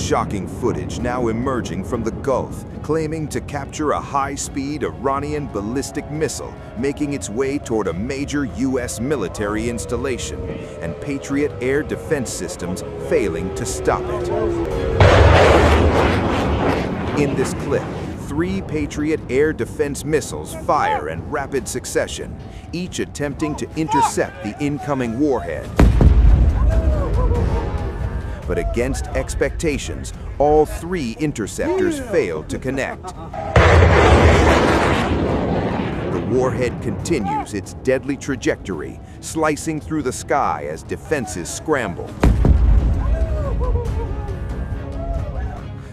shocking footage now emerging from the Gulf, claiming to capture a high-speed Iranian ballistic missile making its way toward a major U.S. military installation, and Patriot air defense systems failing to stop it. In this clip, 3 Patriot air defense missiles fire in rapid succession, each attempting to intercept the incoming warhead. But against expectations, all 3 interceptors failed to connect. The warhead continues its deadly trajectory, slicing through the sky as defenses scramble.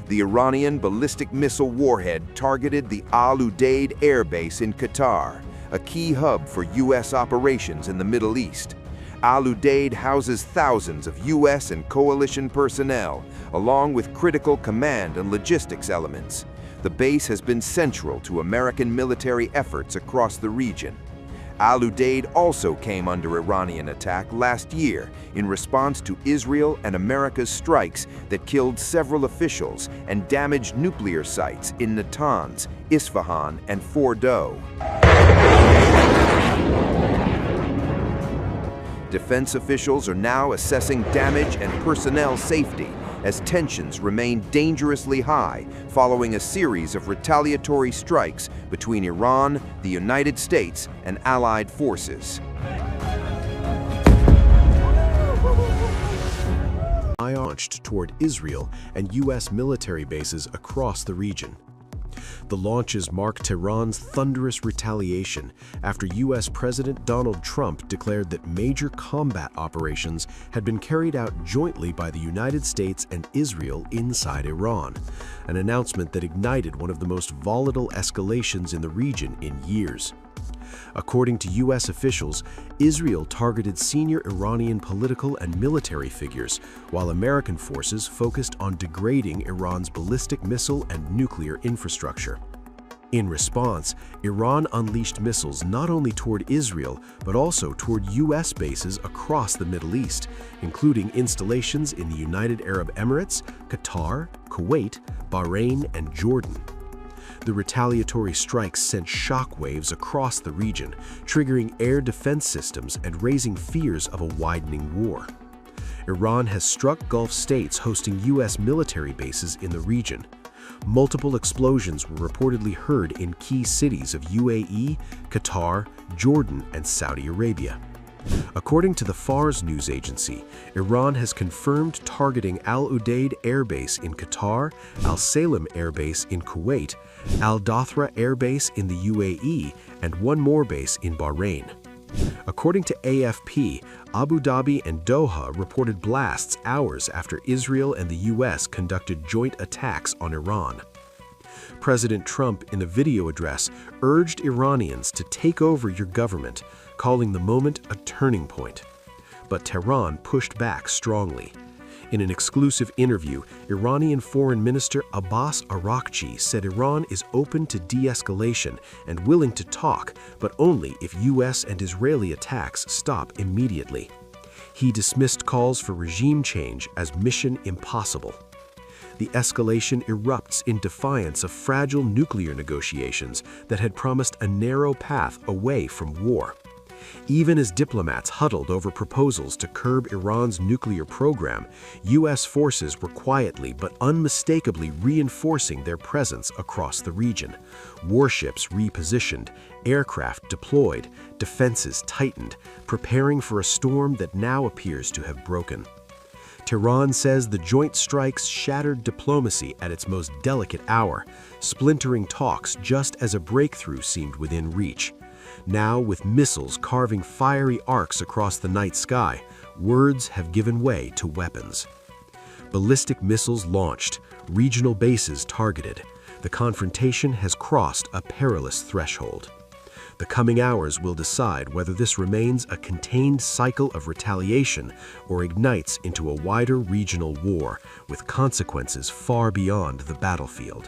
The Iranian ballistic missile warhead targeted the Al Udeid Air Base in Qatar, a key hub for U.S. operations in the Middle East. Al Udeid houses thousands of U.S. and coalition personnel, along with critical command and logistics elements. The base has been central to American military efforts across the region. Al Udeid also came under Iranian attack last year in response to Israel and America's strikes that killed several officials and damaged nuclear sites in Natanz, Isfahan, and Fordow. Defense officials are now assessing damage and personnel safety as tensions remain dangerously high following a series of retaliatory strikes between Iran, the United States, and allied forces. Launched toward Israel and U.S. military bases across the region. The launches mark Tehran's thunderous retaliation after U.S. President Donald Trump declared that major combat operations had been carried out jointly by the United States and Israel inside Iran, an announcement that ignited one of the most volatile escalations in the region in years. According to U.S. officials, Israel targeted senior Iranian political and military figures, while American forces focused on degrading Iran's ballistic missile and nuclear infrastructure. In response, Iran unleashed missiles not only toward Israel, but also toward U.S. bases across the Middle East, including installations in the United Arab Emirates, Qatar, Kuwait, Bahrain, and Jordan. The retaliatory strikes sent shockwaves across the region, triggering air defense systems and raising fears of a widening war. Iran has struck Gulf states hosting U.S. military bases in the region. Multiple explosions were reportedly heard in key cities of UAE, Qatar, Jordan, and Saudi Arabia. According to the Fars news agency, Iran has confirmed targeting Al Udeid Air Base in Qatar, Al Salem Air Base in Kuwait, Al Dothra Air Base in the UAE, and one more base in Bahrain. According to AFP, Abu Dhabi and Doha reported blasts hours after Israel and the U.S. conducted joint attacks on Iran. President Trump, in a video address, urged Iranians to take over your government, calling the moment a turning point. But Tehran pushed back strongly. In an exclusive interview, Iranian Foreign Minister Abbas Araghchi said Iran is open to de-escalation and willing to talk, but only if U.S. and Israeli attacks stop immediately. He dismissed calls for regime change as mission impossible. The escalation erupts in defiance of fragile nuclear negotiations that had promised a narrow path away from war. Even as diplomats huddled over proposals to curb Iran's nuclear program, U.S. forces were quietly but unmistakably reinforcing their presence across the region. Warships repositioned, aircraft deployed, defenses tightened, preparing for a storm that now appears to have broken. Tehran says the joint strikes shattered diplomacy at its most delicate hour, splintering talks just as a breakthrough seemed within reach. Now, with missiles carving fiery arcs across the night sky, words have given way to weapons. Ballistic missiles launched, regional bases targeted. The confrontation has crossed a perilous threshold. The coming hours will decide whether this remains a contained cycle of retaliation or ignites into a wider regional war with consequences far beyond the battlefield.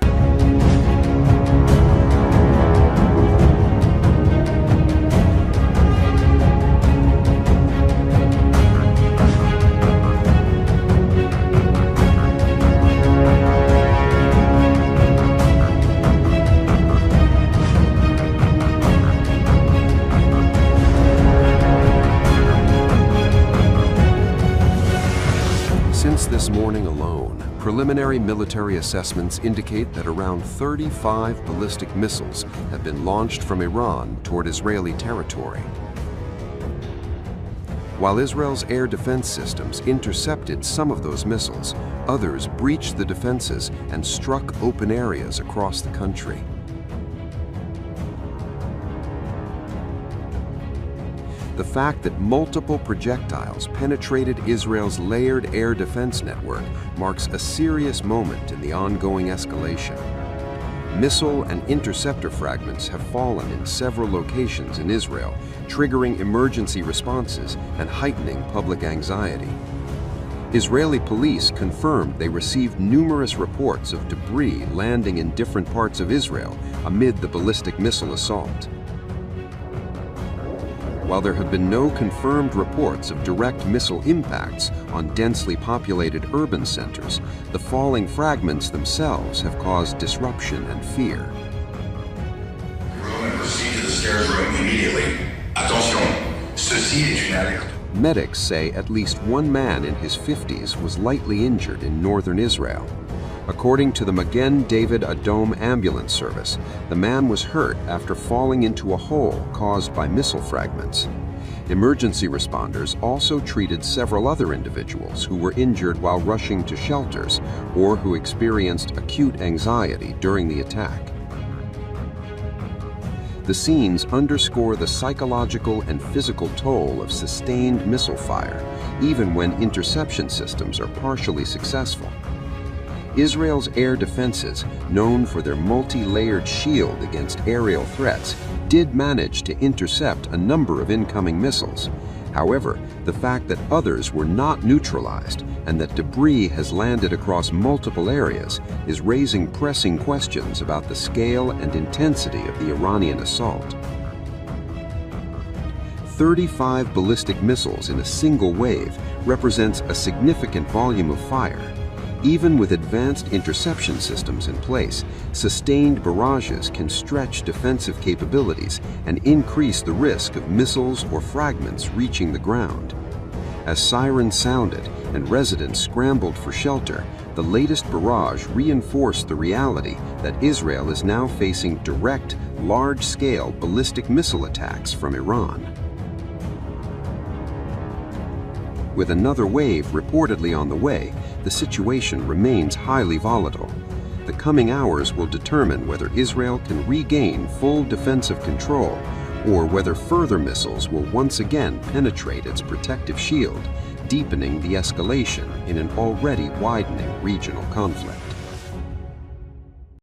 Preliminary military assessments indicate that around 35 ballistic missiles have been launched from Iran toward Israeli territory. While Israel's air defense systems intercepted some of those missiles, others breached the defenses and struck open areas across the country. The fact that multiple projectiles penetrated Israel's layered air defense network marks a serious moment in the ongoing escalation. Missile and interceptor fragments have fallen in several locations in Israel, triggering emergency responses and heightening public anxiety. Israeli police confirmed they received numerous reports of debris landing in different parts of Israel amid the ballistic missile assault. While there have been no confirmed reports of direct missile impacts on densely populated urban centers, the falling fragments themselves have caused disruption and fear. Room and proceed to the stairs room immediately. Attention, ceci est une alerte. Medics say at least one man in his 50s was lightly injured in northern Israel. According to the Magen David Adom ambulance service, the man was hurt after falling into a hole caused by missile fragments. Emergency responders also treated several other individuals who were injured while rushing to shelters or who experienced acute anxiety during the attack. The scenes underscore the psychological and physical toll of sustained missile fire, even when interception systems are partially successful. Israel's air defenses, known for their multi-layered shield against aerial threats, did manage to intercept a number of incoming missiles. However, the fact that others were not neutralized and that debris has landed across multiple areas is raising pressing questions about the scale and intensity of the Iranian assault. 35 ballistic missiles in a single wave represents a significant volume of fire. Even with advanced interception systems in place, sustained barrages can stretch defensive capabilities and increase the risk of missiles or fragments reaching the ground. As sirens sounded and residents scrambled for shelter, the latest barrage reinforced the reality that Israel is now facing direct, large-scale ballistic missile attacks from Iran. With another wave reportedly on the way, the situation remains highly volatile. The coming hours will determine whether Israel can regain full defensive control or whether further missiles will once again penetrate its protective shield, deepening the escalation in an already widening regional conflict.